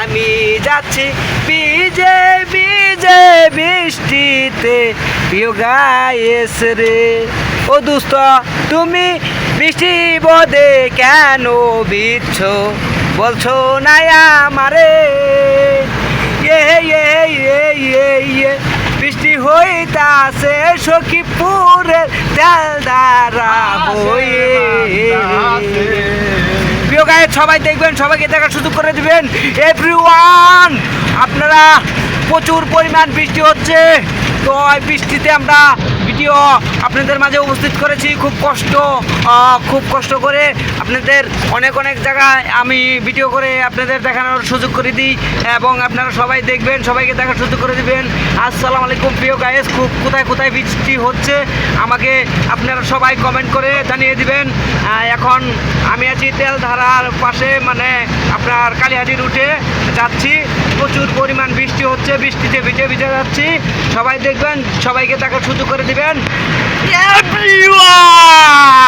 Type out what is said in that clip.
আমি যাচ্ছি ভিজে ভিজে বৃষ্টিতে প্রিয় গায়েস রে। ও দোস্ত তুমি বৃষ্টি বোধে কেন ভিজছ, বলছো না আমারে। বৃষ্টি হইতাছে সখীপুরের তেলধারা হয়ে। প্রিয় গায়ের সবাই দেখবেন, সবাইকে দেখার সুযোগ করে দিবেন। এভরিওয়ান, আপনারা প্রচুর পরিমাণ বৃষ্টি হচ্ছে, তো এই বৃষ্টিতে আমরা ভিডিও আপনাদের মাঝে উপস্থিত করেছি। খুব কষ্ট করে আপনাদের অনেক জায়গায় আমি ভিডিও করে আপনাদের দেখানোর সুযোগ করে দিই, এবং আপনারা সবাই দেখবেন, সবাইকে দেখার সুযোগ করে দিবেন। আসসালামু আলাইকুম প্রিয় গায়েস, কোথায় বৃষ্টি হচ্ছে আমাকে আপনারা সবাই কমেন্ট করে জানিয়ে দিবেন। এখন আমি আছি তেলধারার পাশে, মানে আপনার কালীহাটি রুটে যাচ্ছি। প্রচুর পরিমাণ বৃষ্টি হচ্ছে, বৃষ্টিতে ভিজে যাচ্ছি। সবাই দেখবেন, সবাইকে দেখার সুযোগ করে দিবেন। এভরিওয়ান।